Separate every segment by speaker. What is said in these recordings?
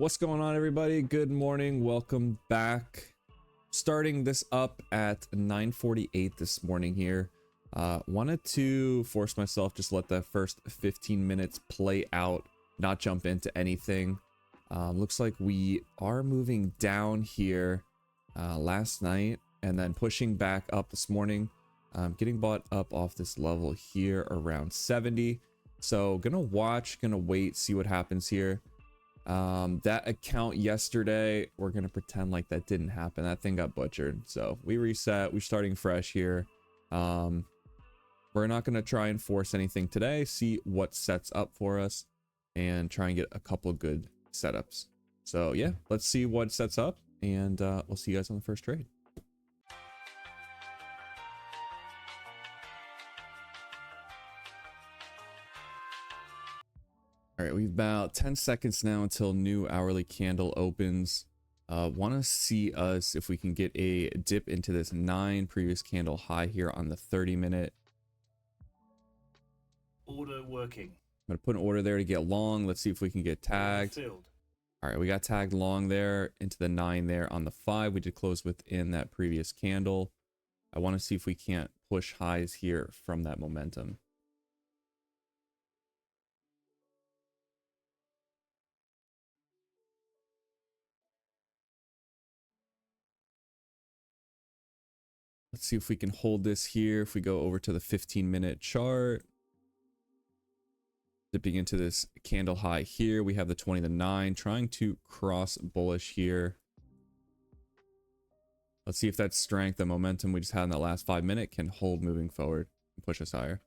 Speaker 1: What's going on, everybody? Good morning. Welcome back. Starting this up at 9:48 this morning here. Wanted to force myself, just let the first 15 minutes play out, not jump into anything. Looks like we are moving down here last night and then pushing back up this morning. Getting bought up off this level here around 70. So gonna wait, see what happens here. That account yesterday, we're gonna pretend like that didn't happen. That thing got butchered, so we reset. We're starting fresh here. We're not gonna try and force anything today. See what sets up for us and try and get a couple good setups. So yeah, let's see what sets up, and we'll see you guys on the first trade. All right, we've about 10 seconds now until new hourly candle opens. Want to see us if we can get a dip into this 9 previous candle high here on the 30-minute.
Speaker 2: Order working.
Speaker 1: I'm going to put an order there to get long. Let's see if we can get tagged. All right, we got tagged long there into the 9 there on the 5. We did close within that previous candle. I want to see if we can't push highs here from that momentum. Let's see if we can hold this here. If we go over to the 15-minute chart, dipping into this candle high here, we have the 20 to 9 trying to cross bullish here. Let's see if that strength, the momentum we just had in that last 5 minute, can hold moving forward and push us higher.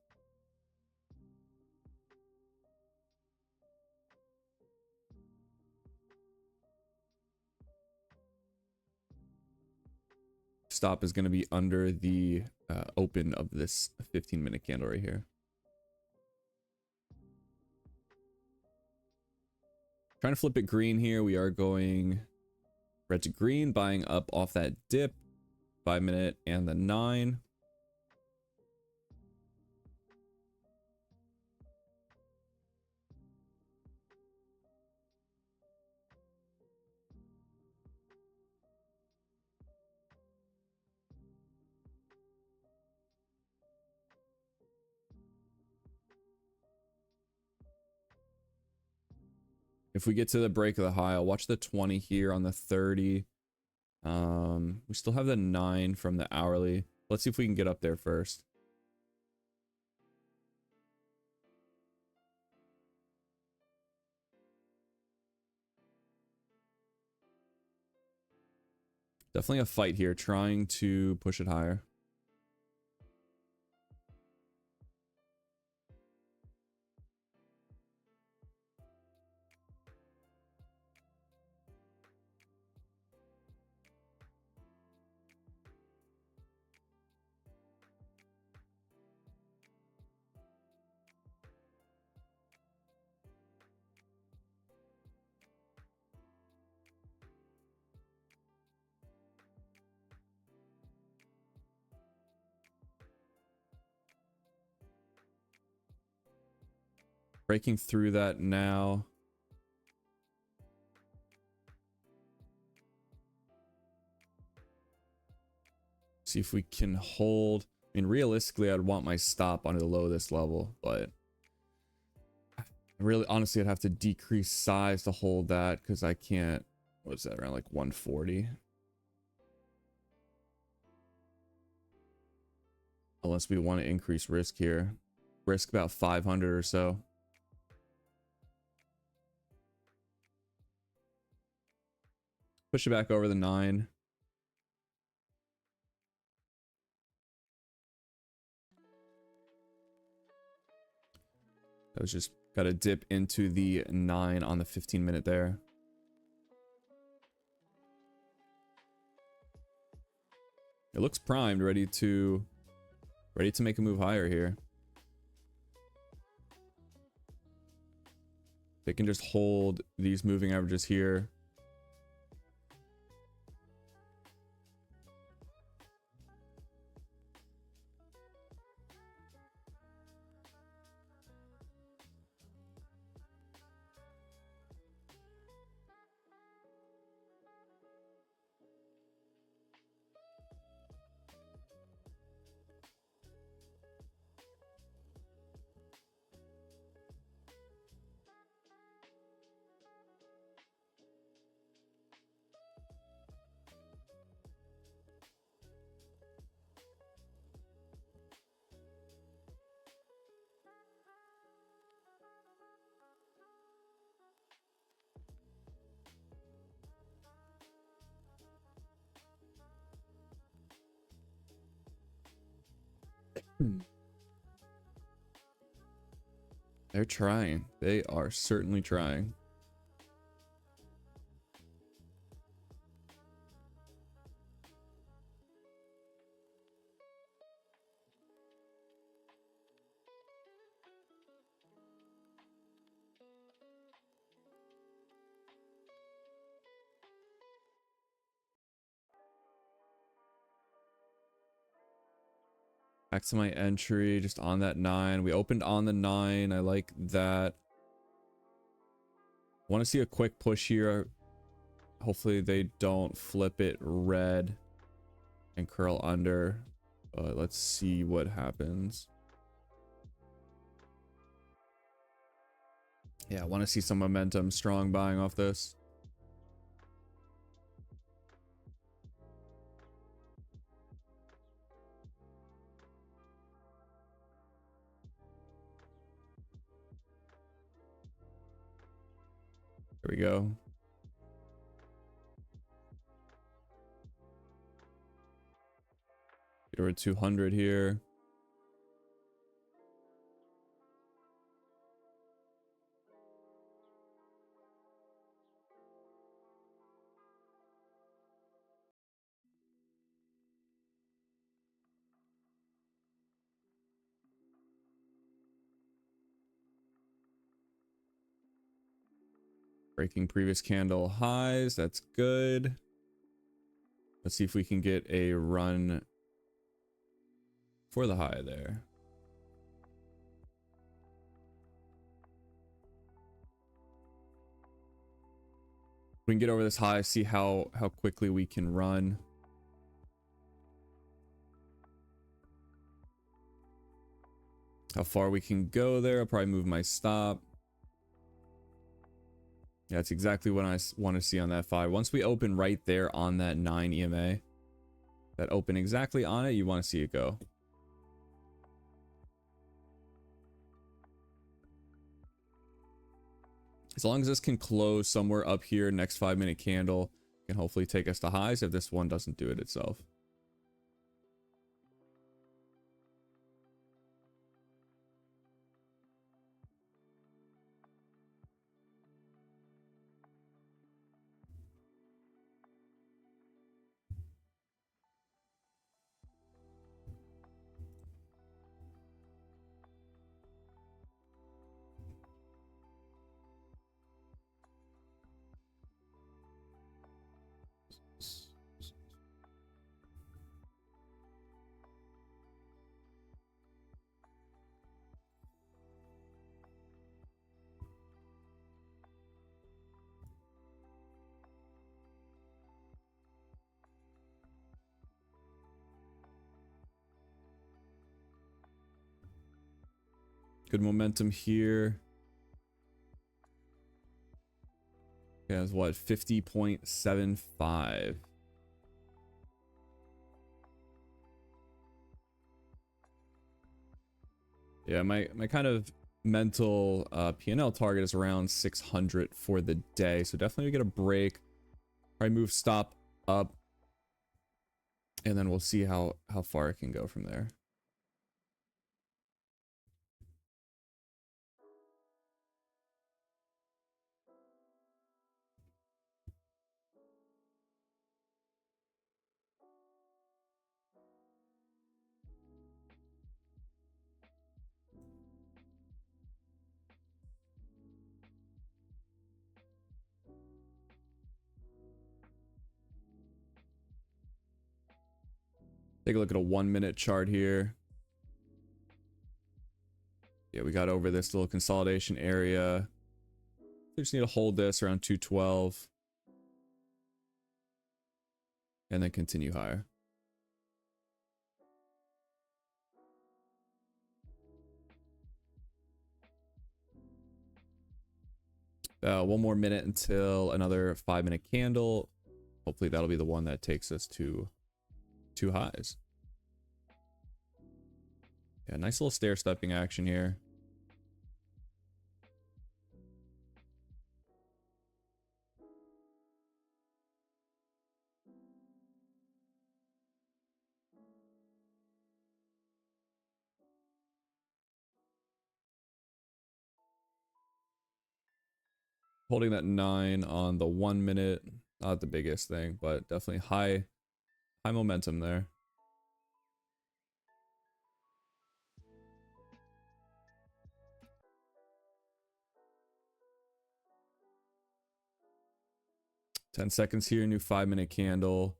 Speaker 1: Stop is going to be under the open of this 15-minute candle right here. Trying to flip it green here. We are going red to green, buying up off that dip, 5 minute and the 9. If we get to the break of the high, I'll watch the 20 here on the 30. We still have the 9 from the hourly. Let's see if we can get up there first. Definitely a fight here, trying to push it higher. Breaking through that now. See if we can hold. I mean, realistically, I'd want my stop under the low of this level, but really, honestly, I'd have to decrease size to hold that because I can't. What's that, around like 140? Unless we want to increase risk here. Risk about 500 or so. Push it back over the 9. That was just got to dip into the 9 on the 15-minute there. It looks primed, ready to make a move higher here. They can just hold these moving averages here. They're trying. They are certainly trying. Back to my entry, just on that 9. We opened on the 9. I like that. Want to see a quick push here. Hopefully they don't flip it red and curl under. Let's see what happens. Yeah, I want to see some momentum, strong buying off this. There we go. Get over 200 here. Breaking previous candle highs. That's good. Let's see if we can get a run for the high there. We can get over this high, see how quickly we can run. How far we can go there. I'll probably move my stop. Yeah, that's exactly what I want to see on that 5. Once we open right there on that 9 EMA, that open exactly on it, you want to see it go. As long as this can close somewhere up here, next 5-minute candle can hopefully take us to highs if this one doesn't do it itself. Good momentum here. Yeah, it's what, 50.75. Yeah, my kind of mental P&L target is around 600 for the day. So definitely get a break. Probably move stop up. And then we'll see how far it can go from there. Take a look at a 1-minute chart here. Yeah, we got over this little consolidation area. We just need to hold this around 212. And then continue higher. One more minute until another 5-minute candle. Hopefully that'll be the one that takes us to two highs. Yeah, nice little stair stepping action here. Holding that 9 on the 1 minute. Not the biggest thing, but definitely high momentum there. Ten seconds here, new 5-minute candle.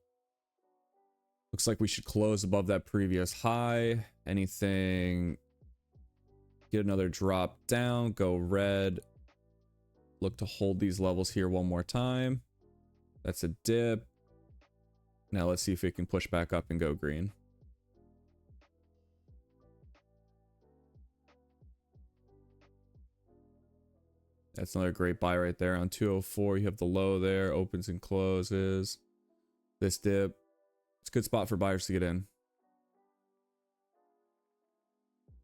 Speaker 1: Looks like we should close above that previous high. Anything, get another drop down, go red. Look to hold these levels here one more time. That's a dip. Now let's see if we can push back up and go green. That's another great buy right there on 204. You have the low there, opens and closes. This dip. It's a good spot for buyers to get in,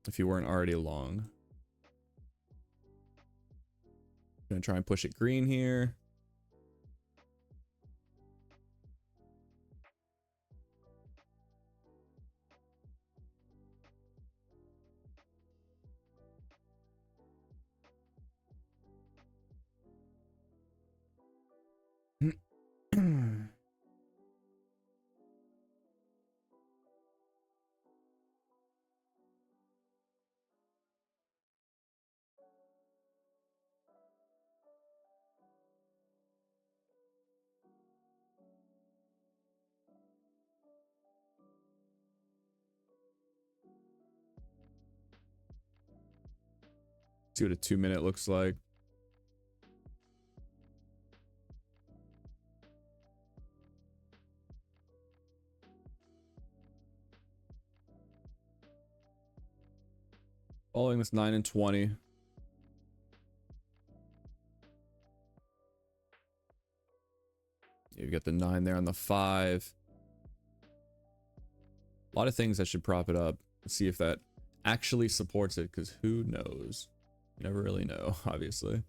Speaker 1: if you weren't already long. Gonna try and push it green here. See what a 2-minute looks like. Following this 9 and 20. You've got the 9 there on the 5. A lot of things that should prop it up. Let's see if that actually supports it, because who knows? You never really know, obviously.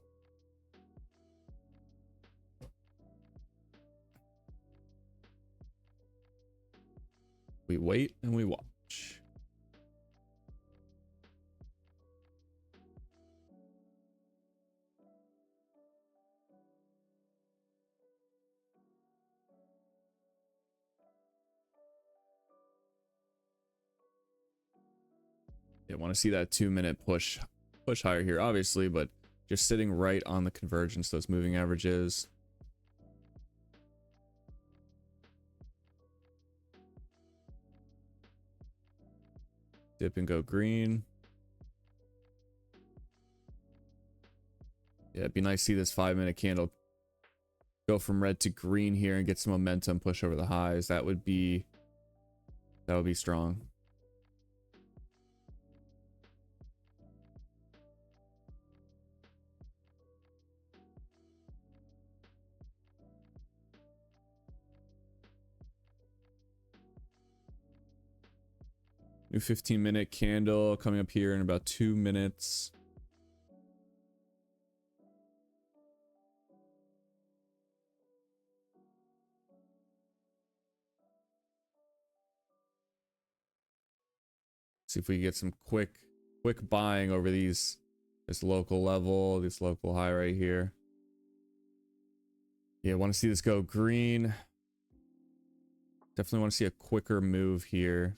Speaker 1: We wait and we watch. Yeah, want to see that 2-minute push higher here, obviously, but just sitting right on the convergence, those moving averages. Dip and go green. Yeah, it'd be nice to see this 5-minute candle go from red to green here and get some momentum, push over the highs. That would be strong. New 15-minute candle coming up here in about 2 minutes. See if we can get some quick buying over this local level, this local high right here. Yeah, want to see this go green. Definitely want to see a quicker move here.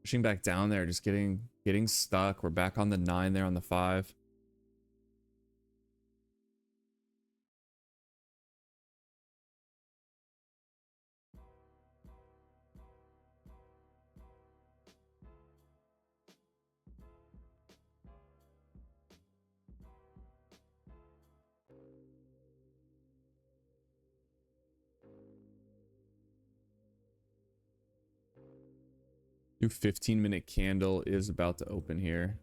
Speaker 1: Pushing back down there, just getting stuck. We're back on the 9 there on the 5. New 15-minute candle is about to open here.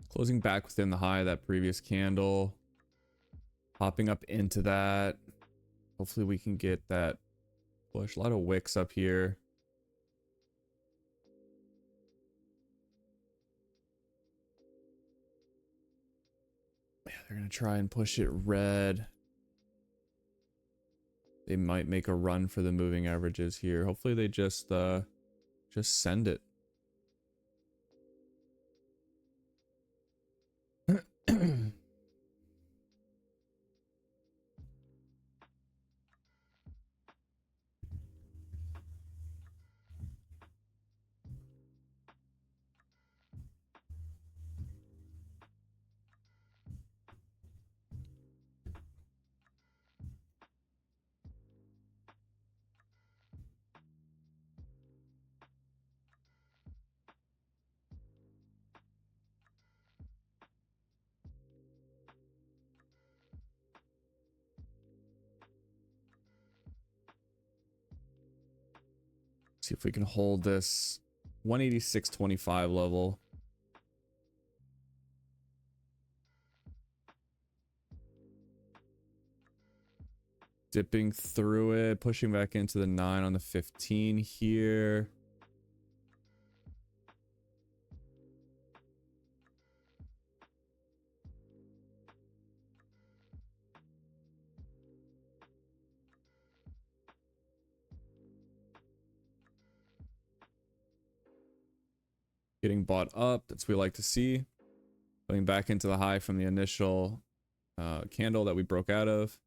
Speaker 1: Closing back within the high of that previous candle. Popping up into that. Hopefully we can get that push. A lot of wicks up here. Yeah, they're going to try and push it red. They might make a run for the moving averages here. Hopefully they just send it. See if we can hold this 186.25 level. Dipping through it, pushing back into the 9 on the 15 here. Getting bought up, that's what we like to see. Going back into the high from the initial candle that we broke out of.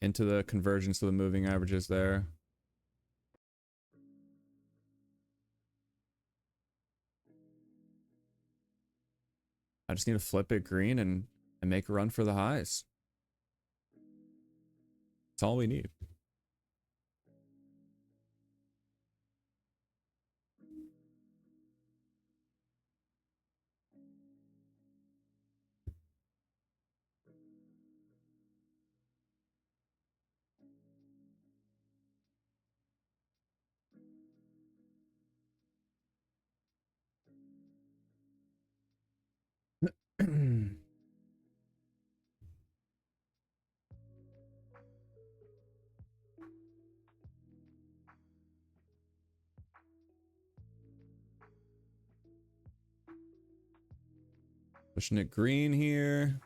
Speaker 1: Into the convergence of the moving averages there. I just need to flip it green and make a run for the highs. That's all we need. Pushing it green here.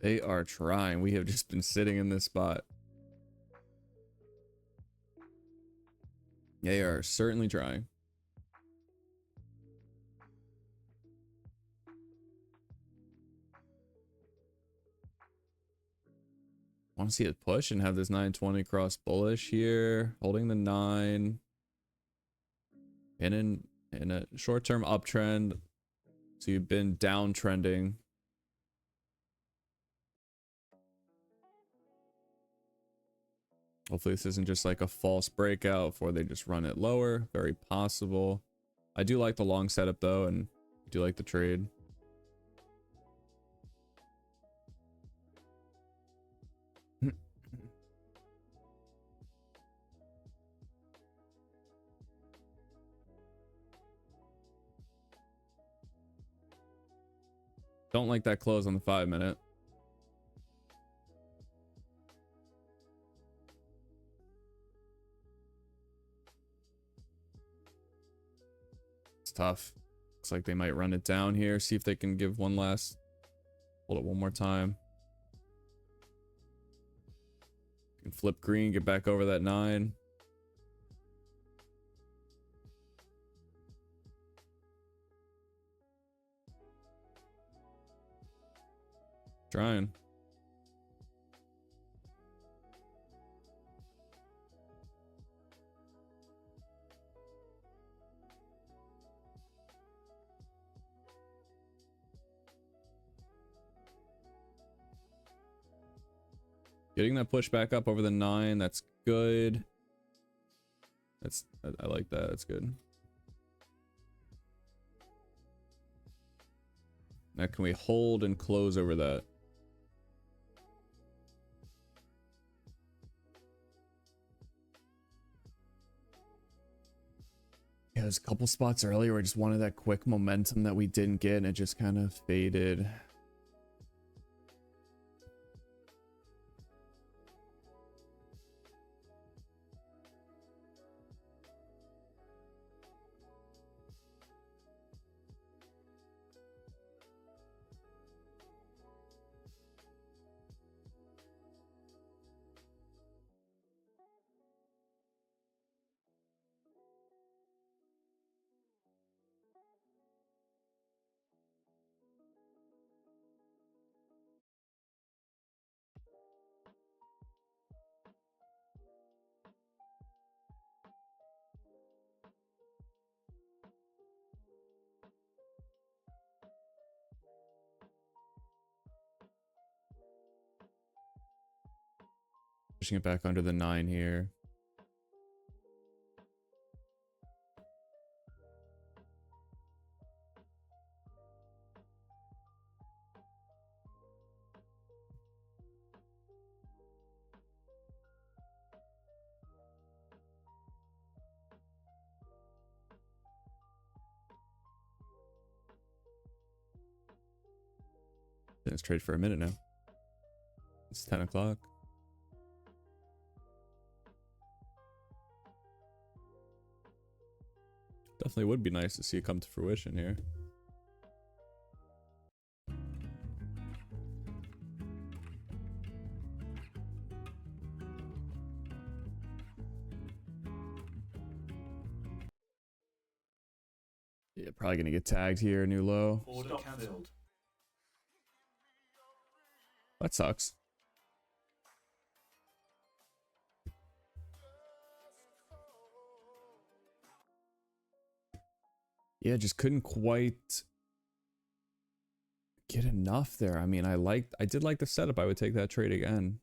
Speaker 1: They are trying. We have just been sitting in this spot. They are certainly trying. Want to see it push and have this 920 cross bullish here, holding the 9 in a short-term uptrend. So you've been downtrending. Hopefully this isn't just like a false breakout before they just run it lower. Very possible. I do like the long setup though, and I do like the trade. Don't like that close on the 5-minute. It's tough. Looks like they might run it down here. See if they can give one last. Hold it one more time. Can flip green, get back over that 9. Trying. Getting that push back up over the 9, that's good. I like that. That's good. Now can we hold and close over that? Yeah, there's a couple spots earlier where I just wanted that quick momentum that we didn't get, and it just kind of faded. Pushing it back under the 9 here. Been this trade for a minute now. It's 10 o'clock. Definitely would be nice to see it come to fruition here. Yeah, probably gonna get tagged here, new low.
Speaker 2: Order cancelled.
Speaker 1: That sucks. Yeah, just couldn't quite get enough there. I mean, I did like the setup. I would take that trade again.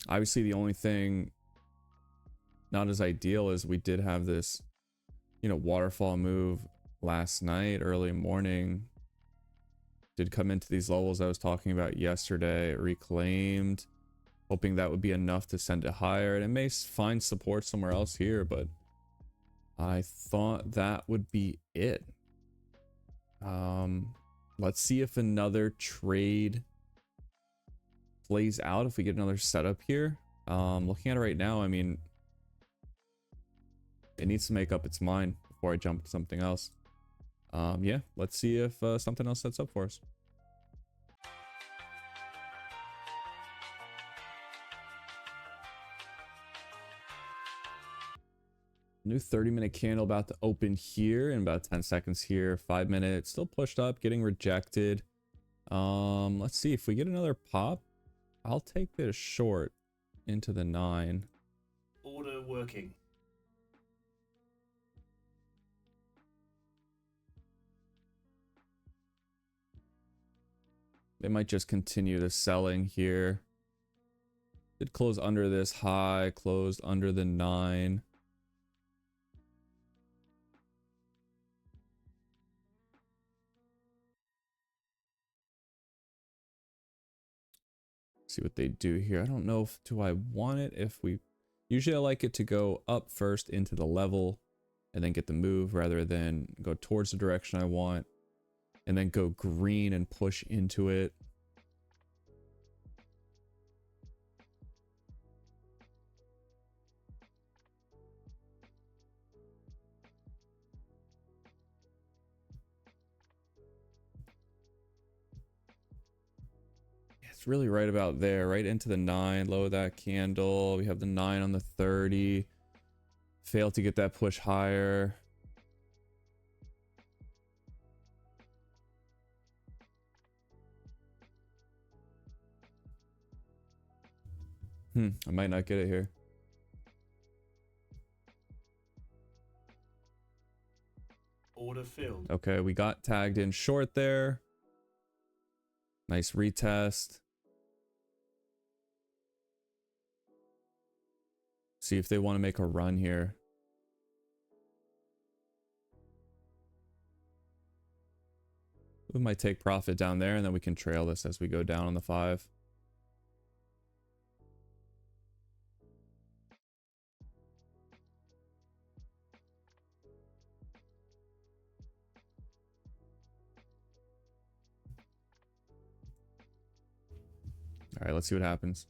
Speaker 1: Obviously, the only thing not as ideal is we did have this, waterfall move last night, early morning. Did come into these levels I was talking about yesterday, reclaimed, hoping that would be enough to send it higher. And it may find support somewhere else here, but I thought that would be it. Let's see if another trade plays out, if we get another setup here. Looking at it right now, I mean, it needs to make up its mind before I jump to something else. Yeah, let's see if something else sets up for us. New 30-minute candle about to open here in about 10 seconds here. 5 minutes, still pushed up, getting rejected. Let's see if we get another pop. I'll take this short into the 9.
Speaker 2: Order working.
Speaker 1: They might just continue the selling here. Did close under this high, closed under the 9. See what they do here. I don't know if do I want it if we usually I like it to go up first into the level and then get the move rather than go towards the direction I want and then go green and push into it. It's really right about there, right into the 9, low that candle. We have the 9 on the 30. Failed to get that push higher. I might not get it here.
Speaker 2: Order filled.
Speaker 1: Okay, we got tagged in short there. Nice retest. See if they want to make a run here. We might take profit down there and then we can trail this as we go down on the 5. All right, let's see what happens.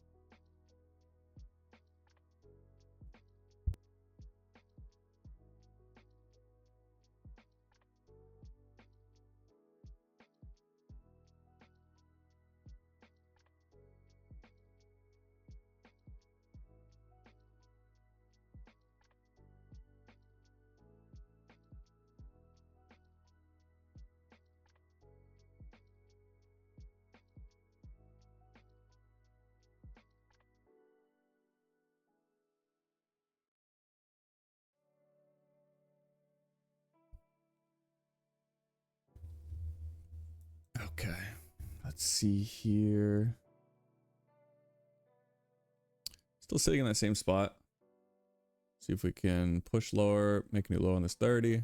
Speaker 1: Okay, let's see here. Still sitting in that same spot. See if we can push lower, make a new low on this 30.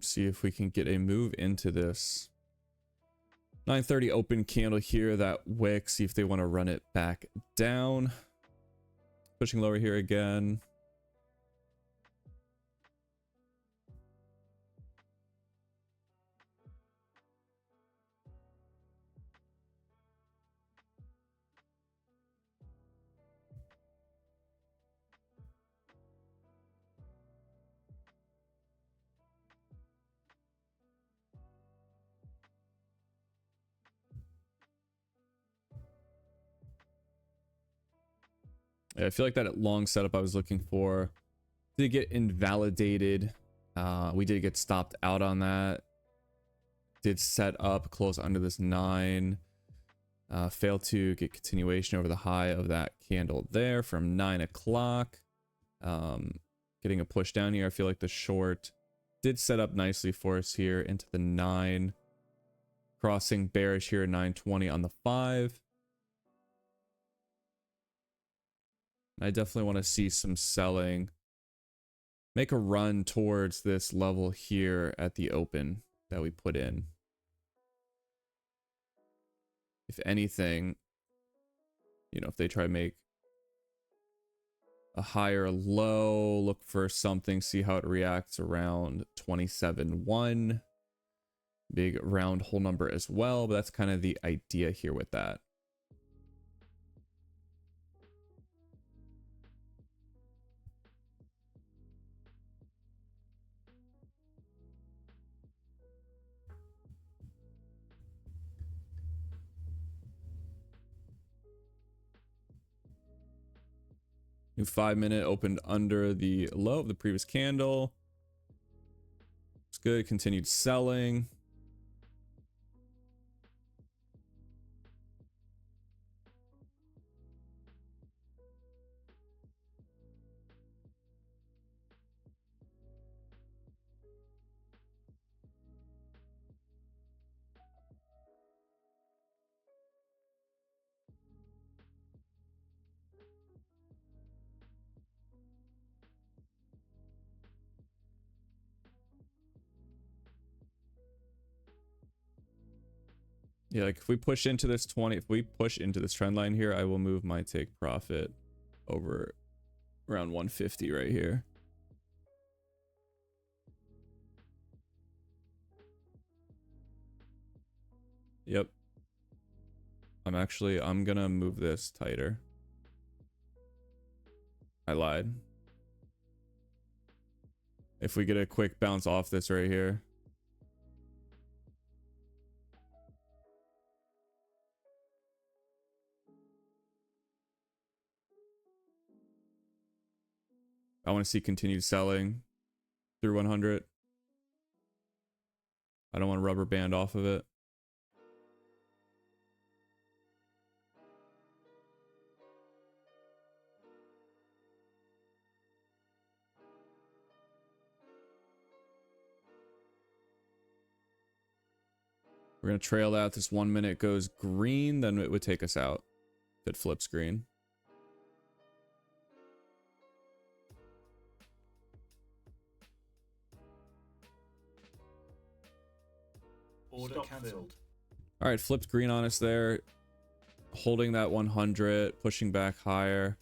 Speaker 1: See if we can get a move into this 9:30 open candle here, that wick. See if they want to run it back down. Pushing lower here again. Yeah, I feel like that long setup I was looking for did get invalidated. We did get stopped out on that. Did set up close under this 9. Failed to get continuation over the high of that candle there from 9 o'clock. Getting a push down here. I feel like the short did set up nicely for us here into the 9. Crossing bearish here at 920 on the 5. I definitely want to see some selling. Make a run towards this level here at the open that we put in. If anything, you know, if they try to make a higher low, look for something, see how it reacts around 27.1. Big round whole number as well, but that's kind of the idea here with that. New 5-minute opened under the low of the previous candle. It's good. Continued selling. Yeah, like if we push into this 20, if we push into this trend line here, I will move my take profit over around 150 right here. Yep. I'm gonna move this tighter. I lied. If we get a quick bounce off this right here. I want to see continued selling through 100. I don't want to rubber band off of it. We're going to trail out. This 1 minute goes green, then it would take us out if it flips green.
Speaker 2: Order cancelled.
Speaker 1: All right, flipped green on us there. Holding that 100, pushing back higher.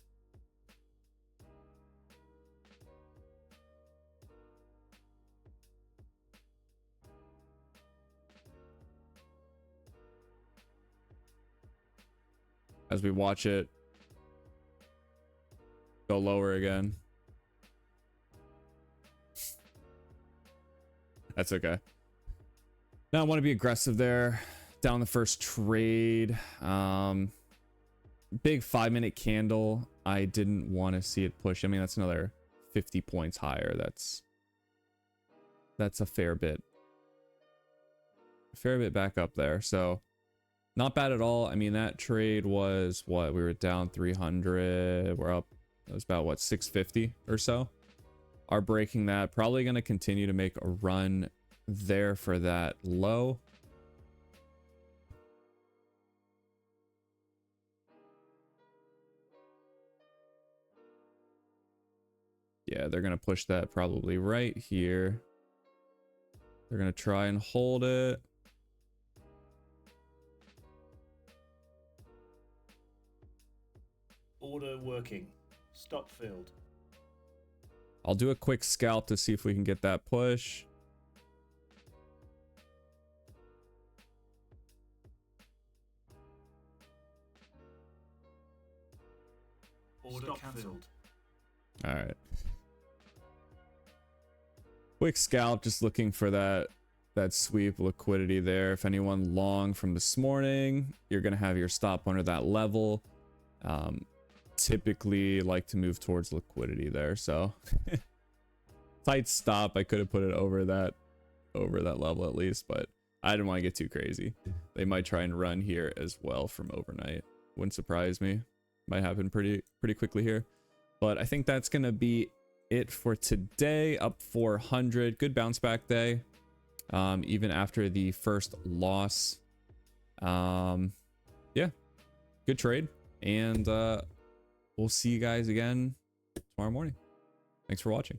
Speaker 1: As we watch it go lower again. That's okay. Now I want to be aggressive there. Down the first trade. Big 5-minute candle. I didn't want to see it push. I mean, that's another 50 points higher. That's a fair bit. A fair bit back up there. So not bad at all. I mean, that trade was what? We were down 300. We're up. It was about what, 650 or so. Are breaking that. Probably going to continue to make a run there for that low. Yeah, they're going to push that probably right here. They're going to try and hold it.
Speaker 2: Order working. Stop filled.
Speaker 1: I'll do a quick scalp to see if we can get that push.
Speaker 2: Order cancelled.
Speaker 1: All right. Quick scalp, just looking for that sweep liquidity there. If anyone long from this morning, you're going to have your stop under that level. Typically like to move towards liquidity there, so tight stop. I could have put it over that level at least, but I didn't want to get too crazy. They might try and run here as well from overnight. Wouldn't surprise me. Might happen pretty quickly here. But I think that's gonna be it for today. Up 400. Good bounce back day. Even after the first loss. Yeah, good trade. And we'll see you guys again tomorrow morning. Thanks for watching.